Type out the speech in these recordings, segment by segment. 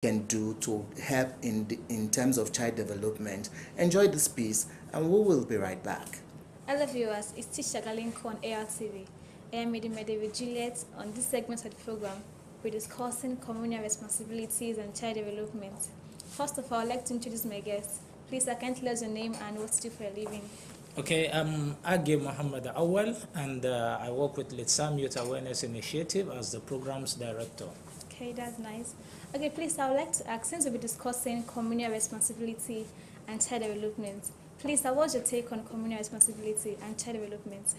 can do to help in terms of child development. Enjoy this piece, and we will be right back. Hello viewers, it's Shagalinku on ARTV. I am Medimede with Juliet. On this segment of the program, we're discussing communal responsibilities and child development. First of all, I'd like to introduce my guest. Please, I can tell us your name and what you do for a living. Okay, I'm Agie Mohd Auwal, and I work with Litsam Youth Awareness Initiative as the Programs Director. Okay, that's nice. Okay, please, I would like to ask, since we'll be discussing communal responsibility and child development, please, what's your take on communal responsibility and child development?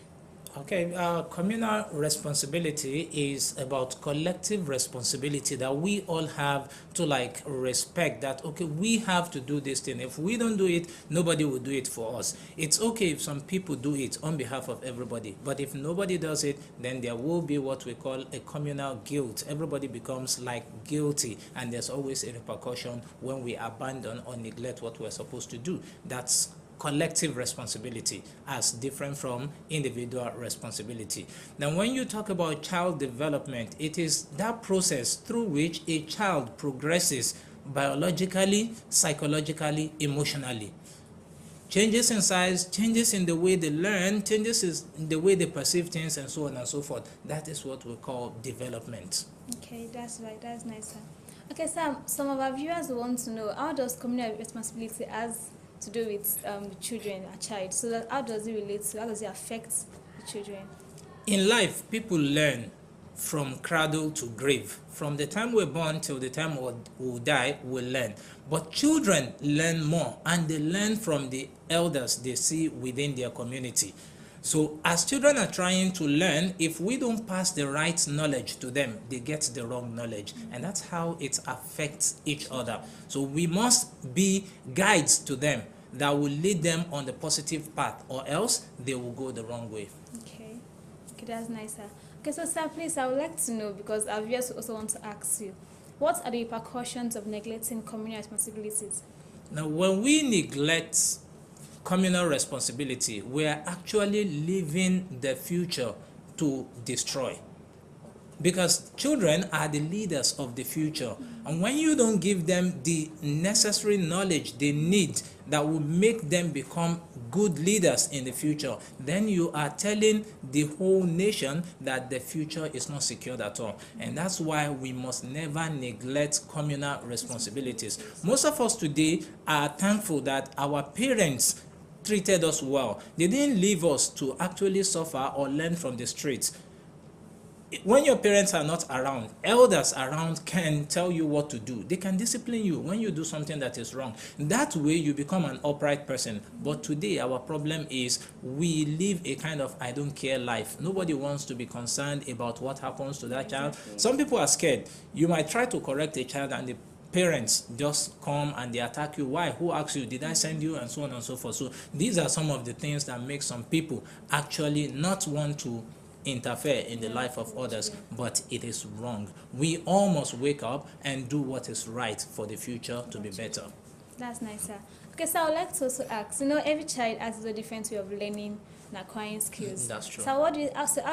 Okay, communal responsibility is about collective responsibility that we all have to respect that, okay, we have to do this thing. If we don't do it, nobody will do it for us. It's okay if some people do it on behalf of everybody, but if nobody does it, then there will be what we call a communal guilt. Everybody becomes guilty, and there's always a repercussion when we abandon or neglect what we're supposed to do. That's collective responsibility as different from individual responsibility. Now, when you talk about child development, it is that process through which a child progresses biologically, psychologically, emotionally. Changes in size, changes in the way they learn, changes in the way they perceive things, and so on and so forth. That is what we call development. Okay, that's right. That's nice, sir. Okay, Sam, some of our viewers want to know, how does communal responsibility to do with the children, a child? So how does it relate to, how does it affect the children? In life, people learn from cradle to grave. From the time we're born till the time we'll die, we'll learn. But children learn more, and they learn from the elders they see within their community. So as children are trying to learn, if we don't pass the right knowledge to them, they get the wrong knowledge. And that's how it affects each other. So we must be guides to them that will lead them on the positive path, or else they will go the wrong way. Okay, that's nice, sir. Okay, so sir, please, I would like to know, because our viewers also want to ask you, what are the repercussions of neglecting communal responsibilities? Now, when we neglect communal responsibility, we are actually leaving the future to destroy, because children are the leaders of the future. And when you don't give them the necessary knowledge they need that will make them become good leaders in the future, then you are telling the whole nation that the future is not secured at all. And that's why we must never neglect communal responsibilities. Most of us today are thankful that our parents treated us well. They didn't leave us to actually suffer or learn from the streets. When your parents are not around, elders around can tell you what to do. They can discipline you when you do something that is wrong. That way you become an upright person. But today our problem is we live a kind of I don't care life. Nobody wants to be concerned about what happens to that child. Some people are scared. You might try to correct a child and the parents just come and they attack you. Why? Who asked you? Did I send you? And so on and so forth. So these are some of the things that make some people actually not want to interfere in the life of others, but it is wrong. We all must wake up and do what is right for the future to be better. That's nice, sir. Okay, so I would like to also ask, every child has a different way of learning and acquiring skills. That's true. So how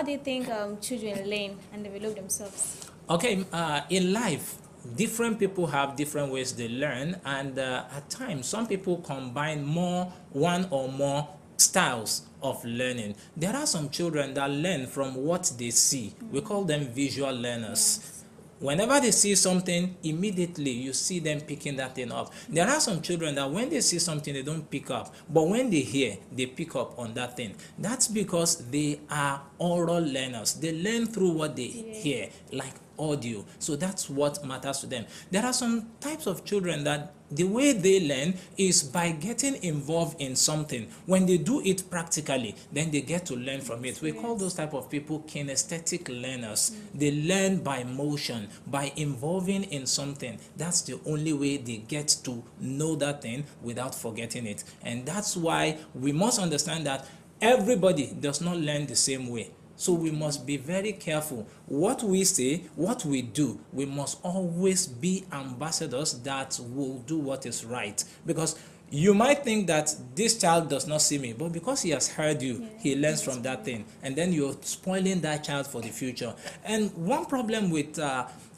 do you think children learn and develop themselves? Okay, in life, different people have different ways they learn, and at times some people combine one or more styles of learning. There are some children that learn from what they see. We call them visual learners. Yes. Whenever they see something, immediately you see them picking that thing up. There are some children that when they see something, they don't pick up. But when they hear, they pick up on that thing. That's because they are oral learners. They learn through what they hear, like audio. So that's what matters to them. There are some types of children that the way they learn is by getting involved in something. When they do it practically, then they get to learn from it. We call those type of people kinesthetic learners. They learn by motion, by involving in something. That's the only way they get to know that thing without forgetting it. And that's why we must understand that everybody does not learn the same way. So we must be very careful. What we say, what we do, we must always be ambassadors that will do what is right. Because you might think that this child does not see me, but because he has heard you, he learns from that thing. And then you're spoiling that child for the future. And one problem with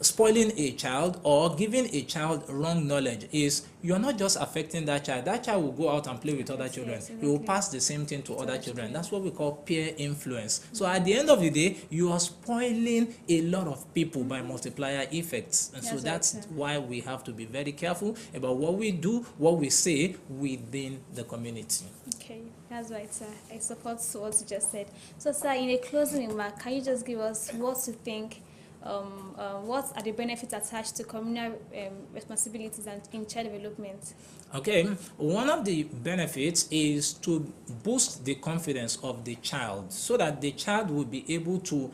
spoiling a child or giving a child wrong knowledge is you're not just affecting that child will go out and play with other children. Yes, He will exactly. pass the same thing to other children. That's what we call peer influence. So at the end of the day, you are spoiling a lot of people by multiplier effects. And so That's that's right, why we have to be very careful about what we do, what we say within the community. Okay, that's right, sir. I support what you just said. So, sir, in a closing remark, can you just give us what you think, what are the benefits attached to communal responsibilities and in child development? Okay, one of the benefits is to boost the confidence of the child so that the child will be able to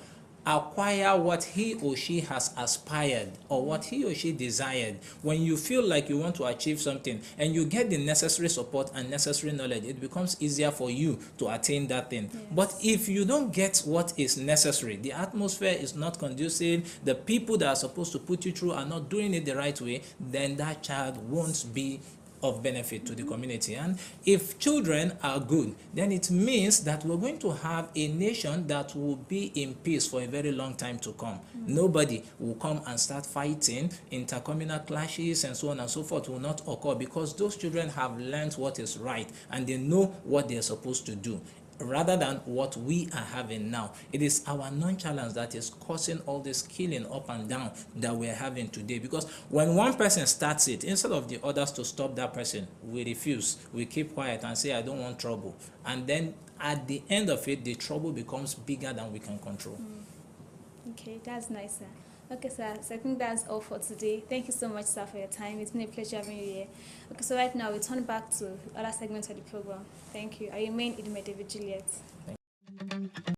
acquire what he or she has aspired or what he or she desired. When you feel like you want to achieve something and you get the necessary support and necessary knowledge, it becomes easier for you to attain that thing. Yes. But if you don't get what is necessary, the atmosphere is not conducive, the people that are supposed to put you through are not doing it the right way, then that child won't be of benefit to the community. And if children are good, then it means that we're going to have a nation that will be in peace for a very long time to come. Nobody will come and start fighting. Intercommunal clashes and so on and so forth will not occur because those children have learned what is right and they know what they're supposed to do, rather than what we are having now. It is our nonchalance that is causing all this killing up and down that we're having today, because when one person starts it, instead of the others to stop that person, we refuse. We keep quiet and say, I don't want trouble. And then at the end of it, the trouble becomes bigger than we can control. Okay, that's nice, sir. Okay, sir, so I think that's all for today. Thank you so much, sir, for your time. It's been a pleasure having you here. Okay, so right now we turn back to other segments of the program. Thank you. I remain Idume Juliet.